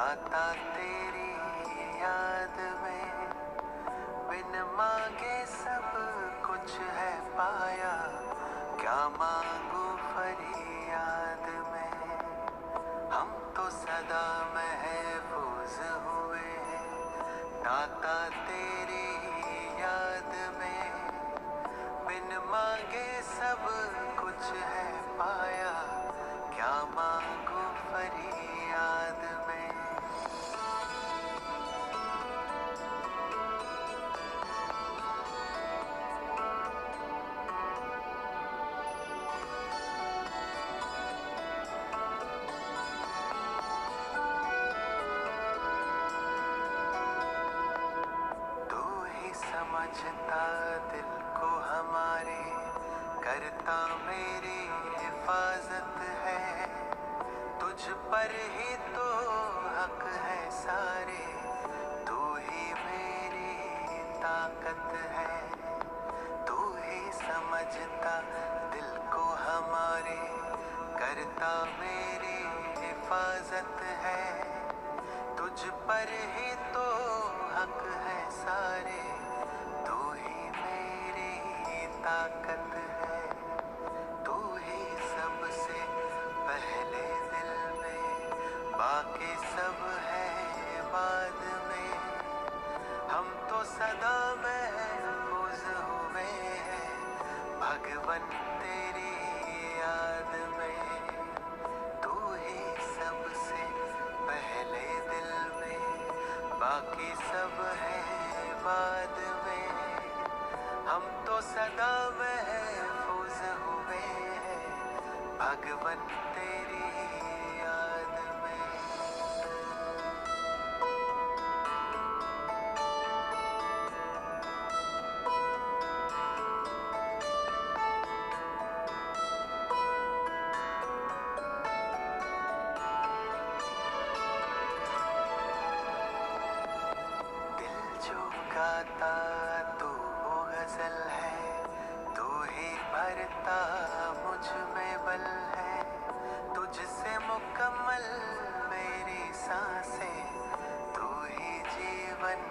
ताता तेरी याद में बिन मांगे सब कुछ है पाया, क्या मांगू फरियाद में। हम तो सदा महफूज हुए हैं ताता तेरी याद में, बिन मांगे सब कुछ है पाया, क्या मांगू फरियाद में। तू ही समझता दिल को हमारे, करता मेरी हिफाजत है। तुझ पर ही तो हक है सारे, तू ही मेरी ताकत है। तू ही समझता दिल को हमारे, करता मेरी हिफाजत है। तुझ पर ही तो हक है सारे, तू ही मेरी ताकत है। तू ही सबसे पहले दिल में, बाकी सब है बाद में। हम तो सदा महफूज हुए हैं भगवन तेरी याद में। तू ही सबसे पहले दिल में, बाकी सब है बाद में। हम तो सदा महफूज हुए हैं भगवन तेरी याद में। दिल जो गाता तू वो गजल है, तू ही भरता मुझ में बल है। तुझसे मुकम्मल मेरी सांसें, तू ही जीवन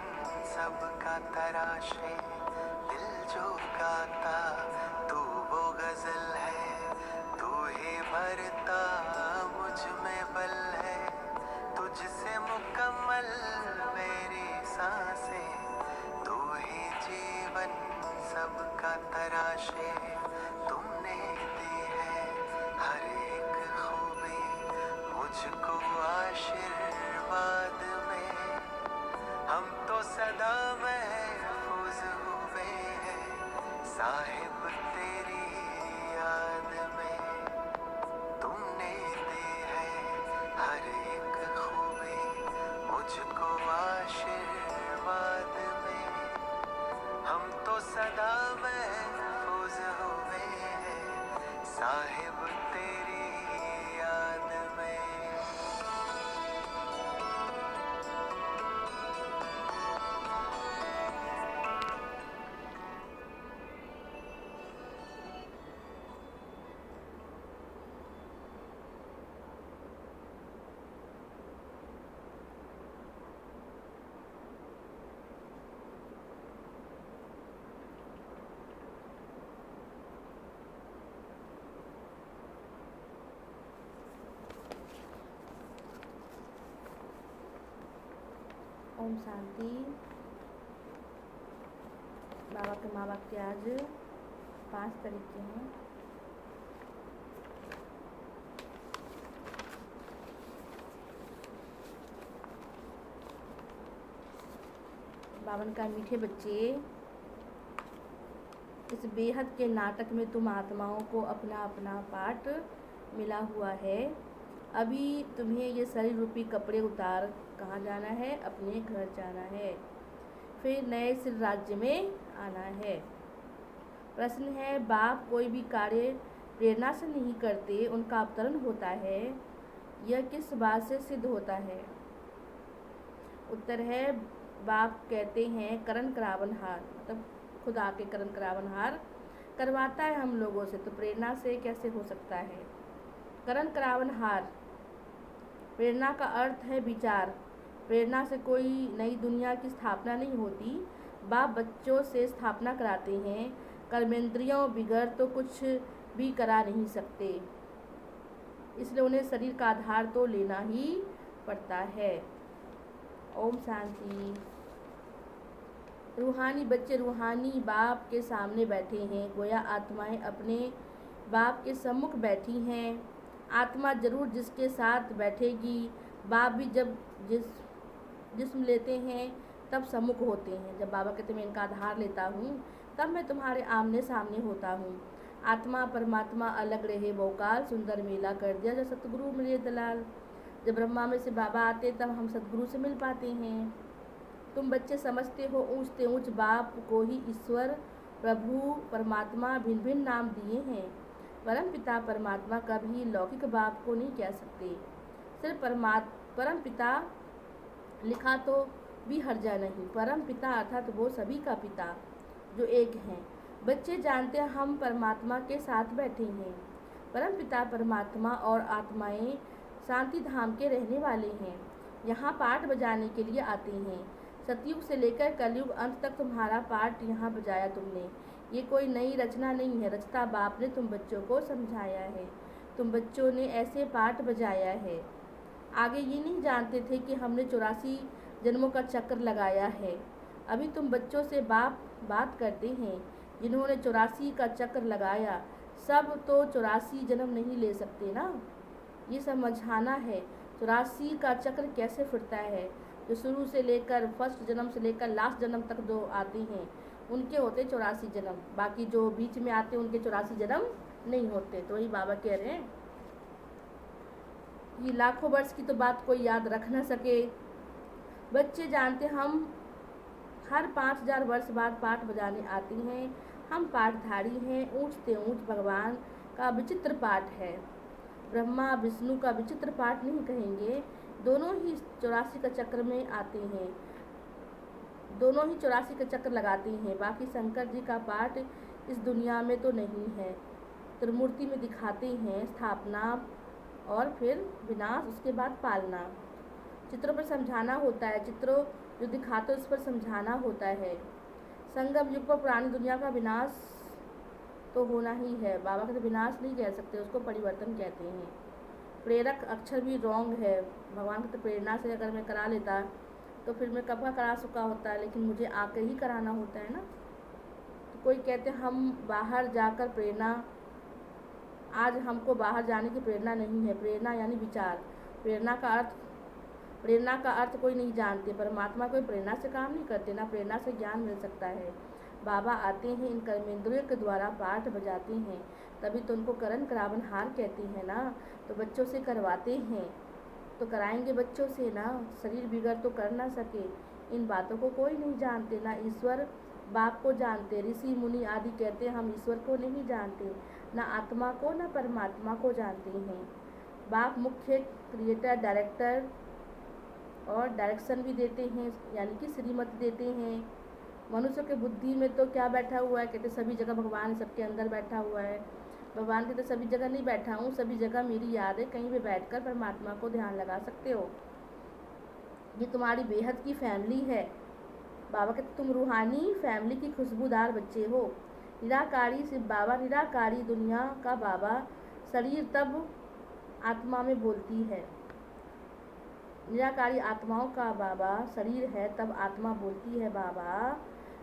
सबका तराशे। दिल जो गाता तू वो गजल है, तू ही भरता मुझ में बल है। तुझसे मुकम्मल मेरी सांसें, तू ही जीवन सबका तराशे। तुमने दी है हर एक खूबी मुझको आशीर्वाद में। हम तो सदा महफूज हुए हैं साहिब तेरी याद में। तुमने दी है हर एक खूबी मुझको आशीर्वाद में। हम तो सदा महफूज हुए हैं साहिब तेरी याद में। ओम शांति। बाबा के महावाक्य आज 5 तरीके हैं। बावन का मीठे बच्चे, इस बेहद के नाटक में तुम आत्माओं को अपना अपना पार्ट मिला हुआ है। अभी तुम्हें ये शरीर रूपी कपड़े उतार कहाँ जाना है? अपने घर जाना है, फिर नए सिर राज्य में आना है। प्रश्न है, बाप कोई भी कार्य प्रेरणा से नहीं करते, उनका अवतरण होता है, यह किस बात से सिद्ध होता है? उत्तर है, बाप कहते हैं करण करावनहार, मतलब खुद आके करण करावनहार करवाता है हम लोगों से, तो प्रेरणा से कैसे हो सकता है? करण करावनहार, प्रेरणा का अर्थ है विचार, प्रेरणा से कोई नई दुनिया की स्थापना नहीं होती। बाप बच्चों से स्थापना कराते हैं, कर्मेंद्रियों बिगड़ तो कुछ भी करा नहीं सकते, इसलिए उन्हें शरीर का आधार तो लेना ही पड़ता है। ओम शांति। रूहानी बच्चे रूहानी बाप के सामने बैठे हैं, गोया आत्माएं अपने बाप के सम्मुख बैठी हैं। आत्मा जरूर जिसके साथ बैठेगी, बाप भी जब जिस्म लेते हैं तब सम्मुख होते हैं। जब बाबा कहते मैं इनका आधार लेता हूँ तब मैं तुम्हारे आमने सामने होता हूँ। आत्मा परमात्मा अलग रहे बहुकाल, सुंदर मेला कर दिया जब सतगुरु मिले दलाल। जब ब्रह्मा में से बाबा आते तब हम सतगुरु से मिल पाते हैं। तुम बच्चे समझते हो ऊँचते ऊँच बाप को ही ईश्वर प्रभु परमात्मा भिन्न भिन्न नाम दिए हैं। परम पिता परमात्मा कभी लौकिक बाप को नहीं कह सकते। सिर्फ परम पिता लिखा तो भी हर्जा नहीं। परम पिता अर्थात वो सभी का पिता जो एक हैं। बच्चे जानते हैं हम परमात्मा के साथ बैठे हैं। परम पिता परमात्मा और आत्माएं शांति धाम के रहने वाले हैं, यहाँ पाठ बजाने के लिए आते हैं। सतयुग से लेकर कलयुग अंत तक तुम्हारा पाठ यहाँ बजाया तुमने। ये कोई नई रचना नहीं है, रचता बाप ने तुम बच्चों को समझाया है। तुम बच्चों ने ऐसे पाठ बजाया है। आगे ये नहीं जानते थे कि हमने 84 जन्मों का चक्कर लगाया है। अभी तुम बच्चों से बाप बात करते हैं जिन्होंने 84 का चक्कर लगाया। सब तो 84 जन्म नहीं ले सकते ना, ये समझाना है 84 का चक्र कैसे फिरता है। जो शुरू से लेकर फर्स्ट जन्म से लेकर लास्ट जन्म तक जो आते हैं उनके होते 84 जन्म, बाकी जो बीच में आते हैं उनके 84 जन्म नहीं होते। तो वही बाबा कह रहे हैं, ये लाखों वर्ष की तो बात कोई याद रख ना सके। बच्चे जानते हम हर 5000 वर्ष बाद पाठ बजाने आते हैं। हम पाठधारी हैं, ऊँचते ऊँच भगवान का विचित्र पाठ है। ब्रह्मा विष्णु का विचित्र पाठ नहीं कहेंगे, दोनों ही 84 का चक्र में आते हैं, दोनों ही 84 का चक्र लगाते हैं। बाकी शंकर जी का पाठ इस दुनिया में तो नहीं है, त्रिमूर्ति में दिखाते हैं, स्थापना और फिर विनाश, उसके बाद पालना। चित्रों पर समझाना होता है, चित्रों जो दिखाते उस पर समझाना होता है। संगम युग पर पुरानी दुनिया का विनाश तो होना ही है। बाबा कहते विनाश नहीं कह सकते, उसको परिवर्तन कहते हैं। प्रेरक अक्षर भी रॉन्ग है। भगवान कहते प्रेरणा से अगर मैं करा लेता तो फिर मैं कब का करा चुका होता है, लेकिन मुझे आकर ही कराना होता है ना। तो कोई कहते हम बाहर जाकर प्रेरणा, आज हमको बाहर जाने की प्रेरणा नहीं है। प्रेरणा यानी विचार। प्रेरणा का अर्थ कोई नहीं जानते। परमात्मा कोई प्रेरणा से काम नहीं करते, ना प्रेरणा से ज्ञान मिल सकता है। बाबा आते हैं, इन कर्मेंद्रियों के द्वारा पाठ बजाते हैं, तभी तो उनको करण करावन हार कहते हैं ना। तो बच्चों से करवाते हैं तो कराएंगे बच्चों से ना, शरीर बिगड़ तो कर ना सके। इन बातों को कोई नहीं जानते, ना ईश्वर बाप को जानते। ऋषि मुनि आदि कहते हैं हम ईश्वर को नहीं जानते, ना आत्मा को ना परमात्मा को जानते हैं। बाप मुख्य क्रिएटर डायरेक्टर और डायरेक्शन भी देते हैं, यानी कि श्रीमत देते हैं। मनुष्य के बुद्धि में तो क्या बैठा हुआ है, कहते सभी जगह भगवान सबके अंदर बैठा हुआ है। भगवान कहते सभी जगह नहीं बैठा हूँ, सभी जगह मेरी याद है, कहीं भी बैठकर परमात्मा को ध्यान लगा सकते हो। ये तुम्हारी बेहद की फैमिली है। बाबा कहते तुम रूहानी फैमिली की खुशबूदार बच्चे हो। निराकारी सिर्फ बाबा, निराकारी दुनिया का बाबा। शरीर तब आत्मा में बोलती है। निराकारी आत्माओं का बाबा शरीर है, तब आत्मा बोलती है बाबा।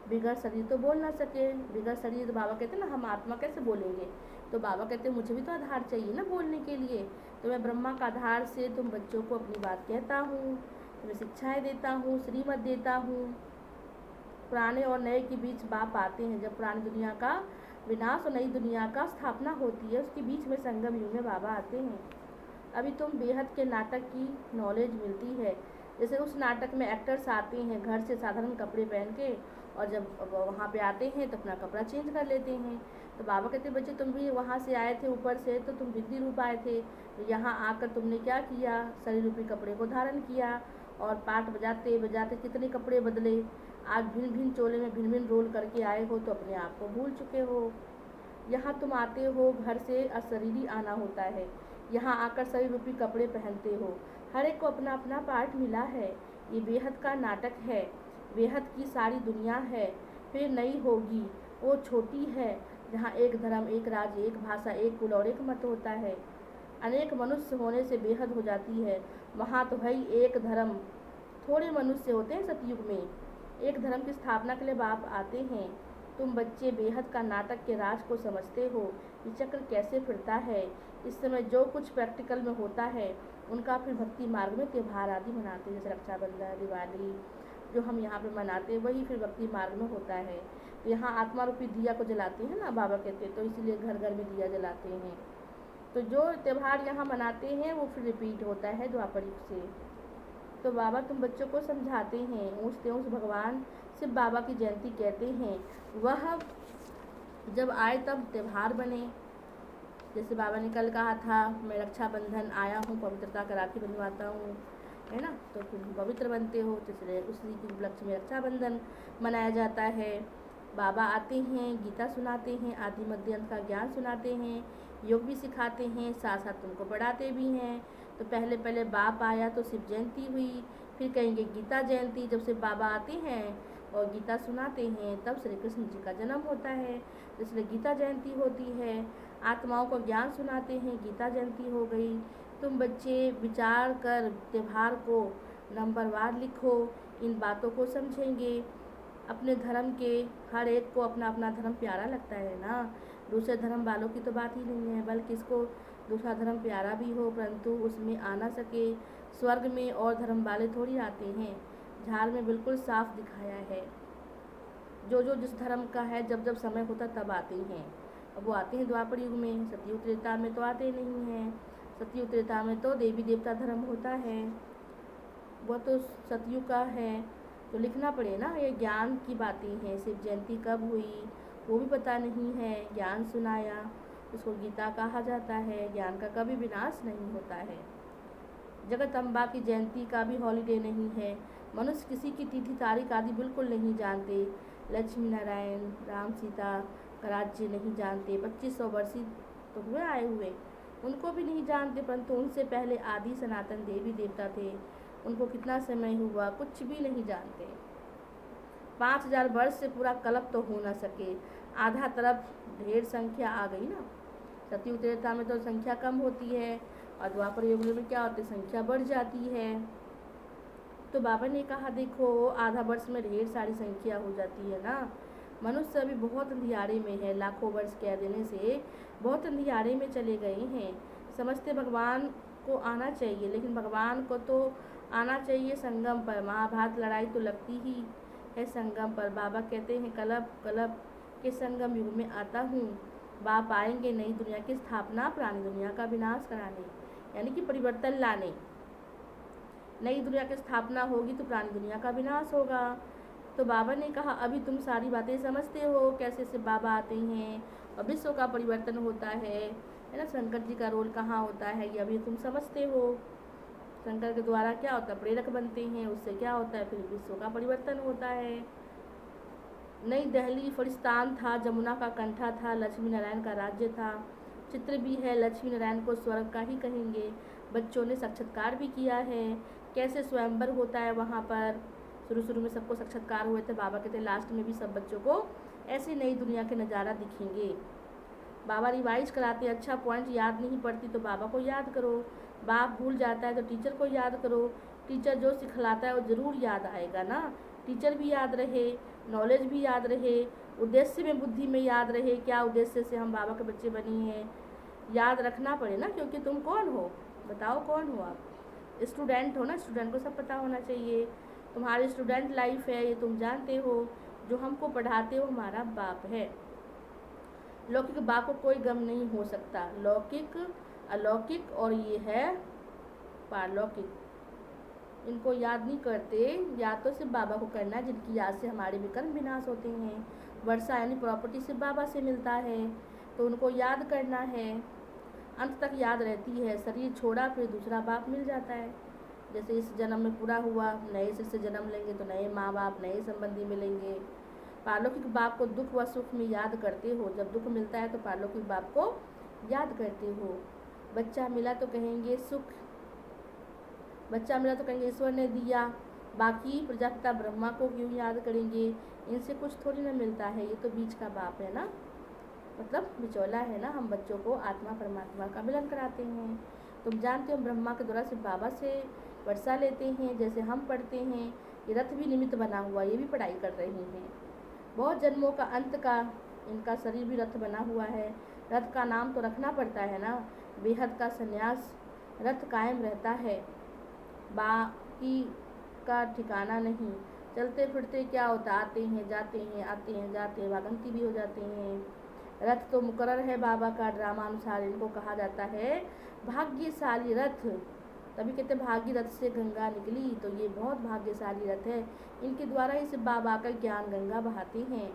बिगड़ शरीर तो बोल ना सके, बिगड़ शरीर। तो बाबा कहते ना हम आत्मा कैसे बोलेंगे। तो बाबा कहते मुझे भी तो आधार चाहिए ना बोलने के लिए। तो मैं ब्रह्मा का आधार से तुम बच्चों को अपनी बात कहता हूँ, तुम्हें शिक्षाएं देता हूँ, श्रीमत देता हूँ। पुराने और नए के बीच बाप आते हैं। जब पुरानी दुनिया का विनाश और नई दुनिया का स्थापना होती है, उसके बीच में संगम युग में बाबा आते हैं। अभी तुम बेहद के नाटक की नॉलेज मिलती है। जैसे उस नाटक में एक्टर्स आते हैं घर से साधारण कपड़े पहन के, और जब वहाँ पे आते हैं तो अपना कपड़ा चेंज कर लेते हैं। तो बाबा कहते बच्चे तुम भी वहाँ से आए थे ऊपर से, तो तुम विद्धि रूप आए थे, तो यहाँ आकर तुमने क्या किया, शरीर रूपी कपड़े को धारण किया और पाठ बजाते बजाते कितने कपड़े बदले। आज भिन्न भिन्न चोले में भिन्न भिन्न रोल करके आए हो, तो अपने आप को भूल चुके हो। यहाँ तुम आते हो घर से अशरीरी आना होता है, यहाँ आकर शरीर रूपी कपड़े पहनते हो। हर एक को अपना अपना पार्ट मिला है। ये बेहद का नाटक है, बेहद की सारी दुनिया है, फिर नई होगी, वो छोटी है जहाँ एक धर्म, एक राज्य, एक भाषा, एक कुल और एक मत होता है। अनेक मनुष्य होने से बेहद हो जाती है, वहाँ तो है ही एक धर्म। थोड़े मनुष्य होते हैं सतयुग में, एक धर्म की स्थापना के लिए बाप आते हैं। तुम बच्चे बेहद का नाटक के राज को समझते हो, ये चक्र कैसे फिरता है। इस समय जो कुछ प्रैक्टिकल में होता है उनका फिर भक्ति मार्ग में त्यौहार आदि मनाते हैं, जैसे रक्षाबंधन, दिवाली जो हम यहाँ पे मनाते हैं वही फिर भक्ति मार्ग में होता है। तो यहाँ आत्मा रूपी दिया को जलाते हैं ना, बाबा कहते हैं, तो इसीलिए घर घर में दिया जलाते हैं। तो जो त्यौहार यहाँ मनाते हैं वो फिर रिपीट होता है द्वापर युग से। तो बाबा तुम बच्चों को समझाते हैं, ऊँचते ऊँच भगवान शिव बाबा की जयंती कहते हैं, वह जब आए तब त्यौहार बने। जैसे बाबा ने कल कहा था, मैं रक्षाबंधन आया हूँ, पवित्रता का राखी बंधवाता हूँ, है ना, तो तुम पवित्र बनते हो, इसलिए उसी के उपलक्ष्य में रक्षाबंधन मनाया जाता है। बाबा आते हैं, गीता सुनाते हैं, आदि मध्य अंत का ज्ञान सुनाते हैं, योग भी सिखाते हैं, साथ साथ तुमको पढ़ाते भी हैं। तो पहले पहले बाप आया तो शिव जयंती हुई, फिर कहेंगे गीता जयंती, जब शिव बाबा आते हैं और गीता सुनाते हैं तब श्री कृष्ण जी का जन्म होता है, इसलिए गीता जयंती होती है। आत्माओं को ज्ञान सुनाते हैं, गीता जयंती हो गई। तुम बच्चे विचार कर त्यौहार को नंबरवार लिखो, इन बातों को समझेंगे। अपने धर्म के हर एक को अपना अपना धर्म प्यारा लगता है ना, दूसरे धर्म वालों की तो बात ही नहीं है, बल्कि इसको दूसरा धर्म प्यारा भी हो परंतु उसमें आ ना सके। स्वर्ग में और धर्म वाले थोड़ी आते हैं, झाड़ में बिल्कुल साफ दिखाया है। जो जो जिस धर्म का है जब जब समय होता तब आते हैं। अब वो आते हैं द्वापर युग में, सतयुग त्रेता में तो आते नहीं हैं। सतयुग त्रेता में तो देवी देवता धर्म होता है, वो तो सतयुग का है, तो लिखना पड़े ना। ये ज्ञान की बातें हैं, शिव जयंती कब हुई वो भी पता नहीं है, ज्ञान सुनाया, उसको गीता कहा जाता है। ज्ञान का कभी विनाश नहीं होता है। जगदम्बा की जयंती का भी हॉलीडे नहीं है। मनुष्य किसी की तिथि तारीख आदि बिल्कुल नहीं जानते। लक्ष्मी नारायण, राम सीता का राज्य नहीं जानते। 2500 वर्षीय तो हुए आए हुए, उनको भी नहीं जानते, परंतु उनसे पहले आदि सनातन देवी देवता थे, उनको कितना समय हुआ कुछ भी नहीं जानते। 5000 वर्ष से पूरा कल्प तो हो न सके, आधा तरफ ढेर संख्या आ गई ना। सतयुग त्रेता में तो संख्या कम होती है और द्वापर युग में क्या होती है, संख्या बढ़ जाती है। तो बाबा ने कहा देखो आधा वर्ष में ढेर सारी संख्या हो जाती है ना। मनुष्य अभी बहुत अंधियारे में है, लाखों वर्ष कह देने से बहुत अंधियारे में चले गए हैं। समझते भगवान को आना चाहिए, लेकिन भगवान को तो आना चाहिए संगम पर। महाभारत लड़ाई तो लगती ही है संगम पर। बाबा कहते हैं कलप कलप के संगम युग में आता हूँ। बाप आएंगे नई दुनिया की स्थापना, पुरानी दुनिया का विनाश कराने, यानी कि परिवर्तन लाने। नई दुनिया की स्थापना होगी तो पुरानी दुनिया का विनाश होगा। तो बाबा ने कहा अभी तुम सारी बातें समझते हो, कैसे से बाबा आते हैं और विश्व का परिवर्तन होता है ना। शंकर जी का रोल कहाँ होता है ये अभी तुम समझते हो। शंकर के द्वारा क्या होता है, प्रेरक बनते हैं, उससे क्या होता है, फिर विश्व का परिवर्तन होता है। नई दिल्ली फरिस्तान था, जमुना का कंठा था, लक्ष्मी नारायण का राज्य था। चित्र भी है, लक्ष्मी नारायण को स्वर्ग का ही कहेंगे। बच्चों ने साक्षात्कार भी किया है, कैसे स्वयंवर होता है वहाँ पर। शुरू में सबको साक्षात्कार हुए थे, बाबा कहते लास्ट में भी सब बच्चों को ऐसी नई दुनिया के नज़ारा दिखेंगे। बाबा रिवाइज कराते, अच्छा पॉइंट याद नहीं पड़ती तो बाबा को याद करो, बाप भूल जाता है तो टीचर को याद करो। टीचर जो सिखलाता है वो ज़रूर याद आएगा ना। टीचर भी याद रहे, नॉलेज भी याद रहे, उद्देश्य में बुद्धि में याद रहे, क्या उद्देश्य से हम बाबा के बच्चे बने हैं, याद रखना पड़े ना। क्योंकि तुम कौन हो, बताओ कौन हो आप, स्टूडेंट हो ना, स्टूडेंट को सब पता होना चाहिए। तुम्हारी स्टूडेंट लाइफ है ये तुम जानते हो, जो हमको पढ़ाते हो हमारा बाप है। लौकिक बाप को कोई गम नहीं हो सकता, लौकिक अलौकिक और ये है पारलौकिक। इनको याद नहीं करते, याद तो सिर्फ बाबा को करना है, जिनकी याद से हमारे विकर्म विनाश होते हैं। वर्षा यानी प्रॉपर्टी सिर्फ बाबा से मिलता है, तो उनको याद करना है, अंत तक याद रहती है। शरीर छोड़ा फिर दूसरा बाप मिल जाता है। जैसे इस जन्म में पूरा हुआ, नए सिर से जन्म लेंगे तो नए माँ बाप, नए संबंधी मिलेंगे। पारलौकिक बाप को दुख व सुख में याद करते हो, जब दुख मिलता है तो पारलौकिक बाप को याद करते हो। बच्चा मिला तो कहेंगे सुख, बच्चा मिला तो कहेंगे ईश्वर ने दिया, बाकी प्रजापिता ब्रह्मा को क्यों याद करेंगे, इनसे कुछ थोड़ी ना मिलता है, ये तो बीच का बाप है ना, मतलब बिचौला है ना। हम बच्चों को आत्मा परमात्मा का मिलन कराते हैं। तुम जानते हो ब्रह्मा के द्वारा सिर्फ बाबा से वर्षा लेते हैं, जैसे हम पढ़ते हैं। ये रथ भी निमित्त बना हुआ, ये भी पढ़ाई कर रही हैं। बहुत जन्मों का अंत का इनका शरीर भी रथ बना हुआ है। रथ का नाम तो रखना पड़ता है ना, बेहद का संन्यास रथ कायम रहता है, बाकी का ठिकाना नहीं। चलते फिरते क्या होता, आते हैं जाते हैं, आते हैं जाते हैं, भागंती भी हो जाते हैं। रथ तो मुकर्रर है बाबा का, ड्रामा अनुसार इनको कहा जाता है भाग्यशाली रथ। तभी कहते भाग्य रथ से गंगा निकली, तो ये बहुत भाग्यशाली रथ है। इनके द्वारा इस बाबा का ज्ञान गंगा बहाते हैं।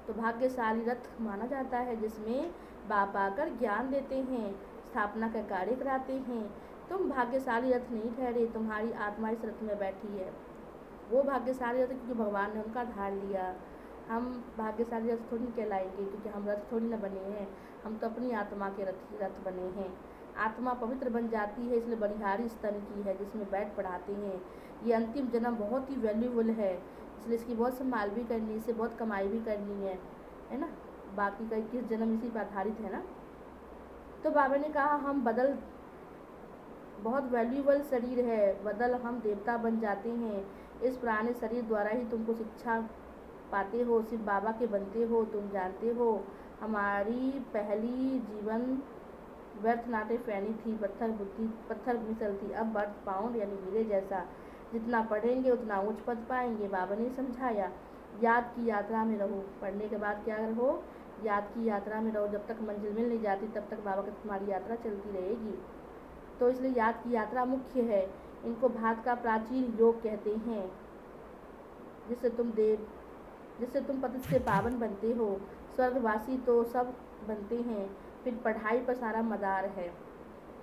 तो भाग्यशाली रथ माना जाता है जिसमें बाबा आकर ज्ञान देते हैं, स्थापना का कार्य कराते हैं। तुम भाग्यशाली रथ नहीं ठहरे, तुम्हारी आत्मा इस रथ में बैठी है। वो भाग्यशाली रथ क्योंकि भगवान ने उनका धार लिया। हम भाग्यशाली रथ थोड़ी कहलाएंगे क्योंकि हम रथ थोड़ी न बने हैं, हम तो अपनी आत्मा के रथ बने हैं। आत्मा पवित्र बन जाती है, इसलिए बलिहारी स्तन की है जिसमें बैठ पढ़ाते हैं। ये अंतिम जन्म बहुत ही वैल्यूबल है, इसलिए इसकी बहुत संभाल भी करनी है, इससे बहुत कमाई भी करनी है ना। बाकी का 21 जन्म इसी पर आधारित है ना। तो बाबा ने कहा हम बदल, बहुत वैल्यूबल शरीर है, बदल हम देवता बन जाते हैं। इस पुराने शरीर द्वारा ही तुमको शिक्षा पाते हो, सिर्फ बाबा के बनते हो। तुम जानते हो हमारी पहली जीवन व्यर्थ नाटे फैनी थी, पत्थर मिसल थी। अब बर्थ पाउंड यानी हीरे जैसा, जितना पढ़ेंगे उतना ऊंच पद पाएंगे। बाबा ने समझाया याद की यात्रा में रहो। पढ़ने के बाद क्या रहो, याद की यात्रा में रहो। जब तक मंजिल मिल नहीं जाती तब तक बाबा की तुम्हारी यात्रा चलती रहेगी। तो इसलिए याद की यात्रा मुख्य है। इनको भारत का प्राचीन योग कहते हैं, जिससे तुम पतित से पावन बनते हो। स्वर्गवासी तो सब बनते हैं, फिर पढ़ाई पर सारा मदार है।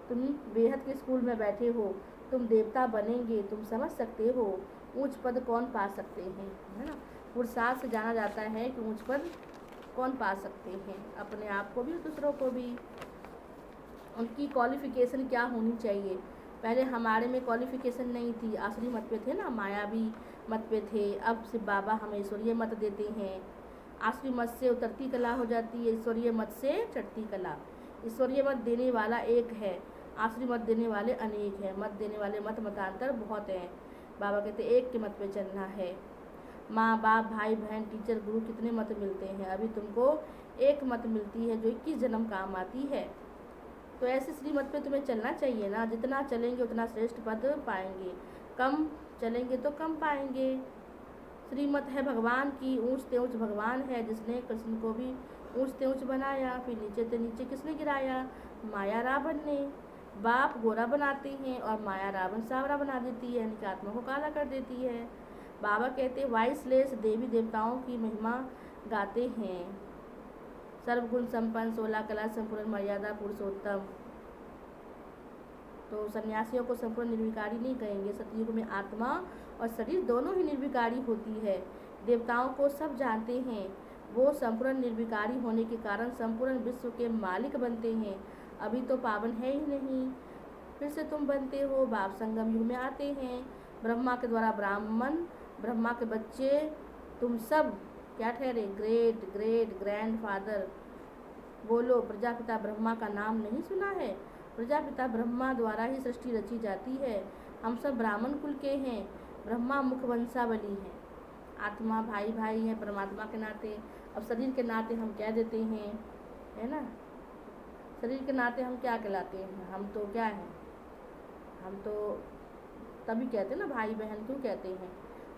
तुम बेहद के स्कूल में बैठे हो, तुम देवता बनेंगे। तुम समझ सकते हो ऊंच पद कौन पा सकते हैं, है ना। पुरुषार्थ से जाना जाता है कि ऊंच पद कौन पा सकते हैं, अपने आप को भी दूसरों को भी। उनकी क्वालिफिकेशन क्या होनी चाहिए, पहले हमारे में क्वालिफिकेशन नहीं थी, आसुरी मत पे थे ना, मायावी मत पे थे। अब सिर्फ बाबा हमें ईश्वरीय मत देते हैं। आसुरी मत से उतरती कला हो जाती है, ईश्वरीय मत से चढ़ती कला। ईश्वरीय मत देने वाला एक है, आसुरी मत देने वाले अनेक हैं। मत देने वाले मतांतर बहुत हैं। बाबा कहते एक के मत पे चलना है। माँ बाप भाई बहन टीचर गुरु कितने मत मिलते हैं, अभी तुमको एक मत मिलती है जो 21 जन्म काम आती है। तो ऐसे श्रीमत पे तुम्हें चलना चाहिए ना, जितना चलेंगे उतना श्रेष्ठ पद पाएंगे, कम चलेंगे तो कम पाएंगे। श्रीमत है भगवान की, ऊंचते ऊंच भगवान है जिसने कृष्ण को भी ऊंचते ऊंच बनाया, फिर नीचे से नीचे किसने गिराया, माया रावण ने। बाप गोरा बनाते हैं और माया रावण सावरा बना देती है, यानी कि आत्मा को काला कर देती है। बाबा कहते वाइसलेस देवी देवताओं की महिमा गाते हैं। सर्वगुण संपन्न 16 कला संपूर्ण मर्यादा पुरुषोत्तम। तो सन्यासियों को संपूर्ण निर्विकारी नहीं कहेंगे। सतयुग में आत्मा और शरीर दोनों ही निर्विकारी होती है। देवताओं को सब जानते हैं, वो संपूर्ण निर्विकारी होने के कारण संपूर्ण विश्व के मालिक बनते हैं। अभी तो पावन है ही नहीं, फिर से तुम बनते हो। बाप संगम युग में आते हैं, ब्रह्मा के द्वारा ब्राह्मण, ब्रह्मा के बच्चे तुम सब क्या ठहरे, ग्रेट ग्रेट ग्रैंड फादर। बोलो प्रजापिता ब्रह्मा का नाम नहीं सुना है। प्रजापिता ब्रह्मा द्वारा ही सृष्टि रची जाती है। हम सब ब्राह्मण कुल के हैं, ब्रह्मा मुख वंशावली है। आत्मा भाई भाई है परमात्मा के नाते। अब शरीर के नाते हम क्या देते हैं, है ना। शरीर के नाते हम क्या कहलाते हैं, हम तो क्या हैं, हम तो तभी कहते हैं ना भाई बहन, क्यों कहते हैं।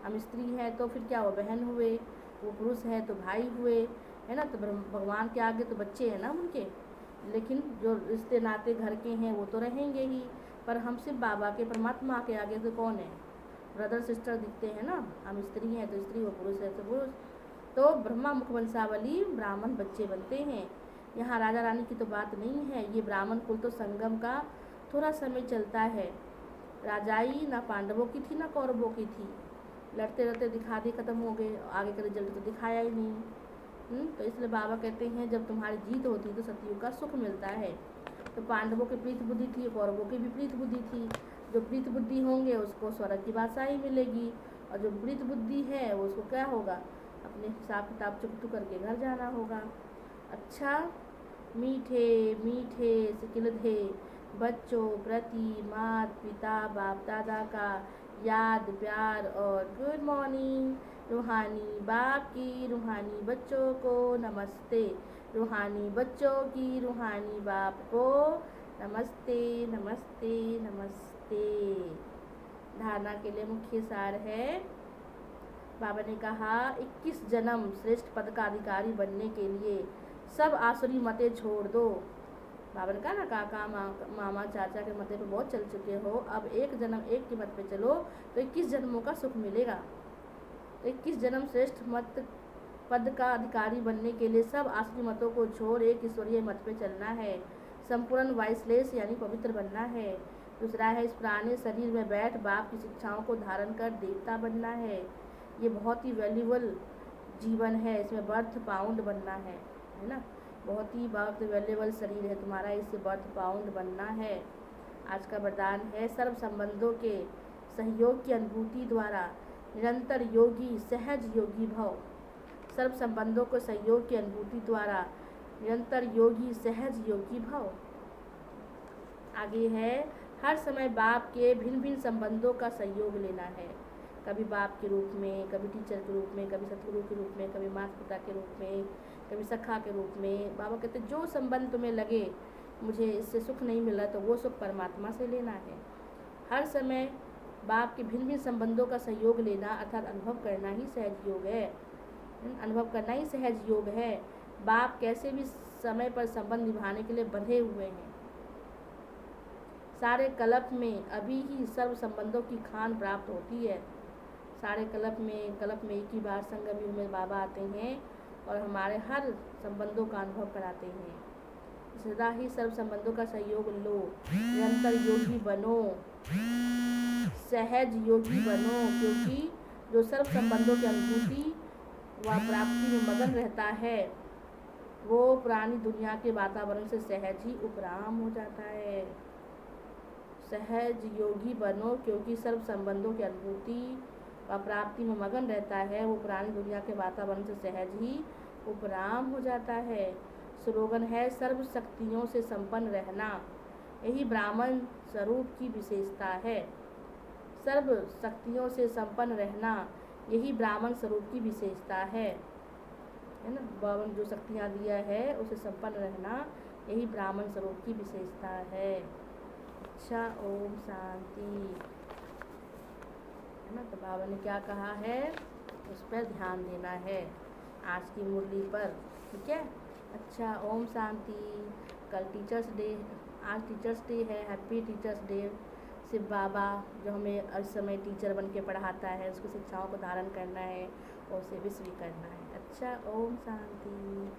हम स्त्री हैं तो फिर क्या हो, बहन हुए, वो पुरुष है तो भाई हुए, है ना। तो भगवान के आगे तो बच्चे हैं ना उनके, लेकिन जो रिश्ते नाते घर के हैं वो तो रहेंगे ही। पर हम सिर्फ बाबा के परमात्मा के आगे तो कौन है, ब्रदर सिस्टर दिखते हैं ना। हम स्त्री हैं तो स्त्री, वो पुरुष है तो पुरुष। तो ब्रह्मा मुख वंशावली ब्राह्मण बच्चे बनते हैं। यहाँ राजा रानी की तो बात नहीं है, ये ब्राह्मण कुल तो संगम का थोड़ा समय चलता है। राजाई ना पांडवों की थी ना कौरवों की थी, लड़ते लड़ते दिखा दी खत्म हो गए, आगे का रिजल्ट तो दिखाया ही नहीं। तो इसलिए बाबा कहते हैं जब तुम्हारी जीत होती तो सतयुग का सुख मिलता है। तो पांडवों की प्रीत बुद्धि थी, कौरवों की भी प्रीत बुद्धि थी। जो प्रीत बुद्धि होंगे उसको स्वर्ग की बादशाही मिलेगी, और जो वृद्ध बुद्धि है वो उसको क्या होगा, अपने हिसाब किताब चुकतू करके घर जाना होगा। अच्छा, मीठे मीठे सिकिलधे बच्चों प्रति माता पिता बाप दादा का याद प्यार और गुड मॉर्निंग। रूहानी बाप की रूहानी बच्चों को नमस्ते, रूहानी बच्चों की रूहानी बाप को नमस्ते नमस्ते नमस्ते। धारणा के लिए मुख्य सार है, बाबा ने कहा 21 जन्म श्रेष्ठ पद का अधिकारी बनने के लिए सब आसुरी मतें छोड़ दो। बाबा ने कहा ना, काका मामा चाचा के मते पे बहुत चल चुके हो, अब एक जन्म एक के मत पे चलो तो 21 जन्मों का सुख मिलेगा। तो 21 जन्म श्रेष्ठ मत पद का अधिकारी बनने के लिए सब आसुरी मतों को छोड़ एक ईश्वरीय मत पे चलना है। संपूर्ण वाइसलेस यानी पवित्र बनना है। दूसरा है, इस पुराने शरीर में बैठ बाप की शिक्षाओं को धारण कर देवता बनना है। ये बहुत ही वैल्यूबल जीवन है, इसमें बर्थ पाउंड बनना है ना। बहुत ही बहुत वैल्यूबल शरीर है तुम्हारा, इससे बर्थ पाउंड बनना है। आज का वरदान है, सर्व संबंधों के सहयोग की अनुभूति द्वारा निरंतर योगी सहज योगी भव। सर्व संबंधों को सहयोग की अनुभूति द्वारा निरंतर योगी सहज योगी भव। आगे है, हर समय बाप के भिन्न भिन्न संबंधों का सहयोग लेना है। कभी बाप के रूप में, कभी टीचर के रूप में, कभी सतगुरु के रूप में, कभी माता पिता के रूप में, कभी सखा के रूप में। बाबा कहते जो संबंध तुम्हें लगे मुझे इससे सुख नहीं मिल रहा तो वो सुख परमात्मा से लेना है। हर समय बाप के भिन्न भिन्न संबंधों का सहयोग लेना अर्थात अनुभव करना ही सहज योग है। अनुभव करना ही सहज योग है। बाप कैसे भी समय पर संबंध निभाने के लिए बंधे हुए हैं। सारे कल्प में अभी ही सर्व संबंधों की खान प्राप्त होती है। सारे कल्प में एक ही बार संगम युग में बाबा आते हैं और हमारे हर संबंधों का अनुभव कराते हैं। सदा ही सर्व संबंधों का सहयोग लो, निरंतर योगी बनो, सहज योगी बनो, क्योंकि जो सर्व संबंधों की अनुभूति व प्राप्ति में मगन रहता है वो पुरानी दुनिया के वातावरण से सहज ही उपराम हो जाता है। सहज योगी बनो, क्योंकि सर्व संबंधों की अनुभूति व प्राप्ति में मगन रहता है वो पुरानी दुनिया के वातावरण से सहज ही उपराम हो जाता है। स्लोगन है, सर्व शक्तियों से संपन्न रहना, यही ब्राह्मण स्वरूप की विशेषता है। सर्व शक्तियों से संपन्न रहना यही ब्राह्मण स्वरूप की विशेषता है ना। बावन जो शक्तियाँ दिया है उसे संपन्न रहना यही ब्राह्मण स्वरूप की विशेषता है। अच्छा, ओम शांति, है ना। तो बाबा ने क्या कहा है उस पर ध्यान देना है आज की मुरली पर, ठीक है। अच्छा, ओम शांति। कल टीचर्स डे, आज टीचर्स डे है, हैप्पी टीचर्स डे। शिव बाबा जो हमें इस समय टीचर बन के पढ़ाता है उसकी शिक्षाओं को धारण करना है और उसे विश्व भी करना है। अच्छा, ओम शांति।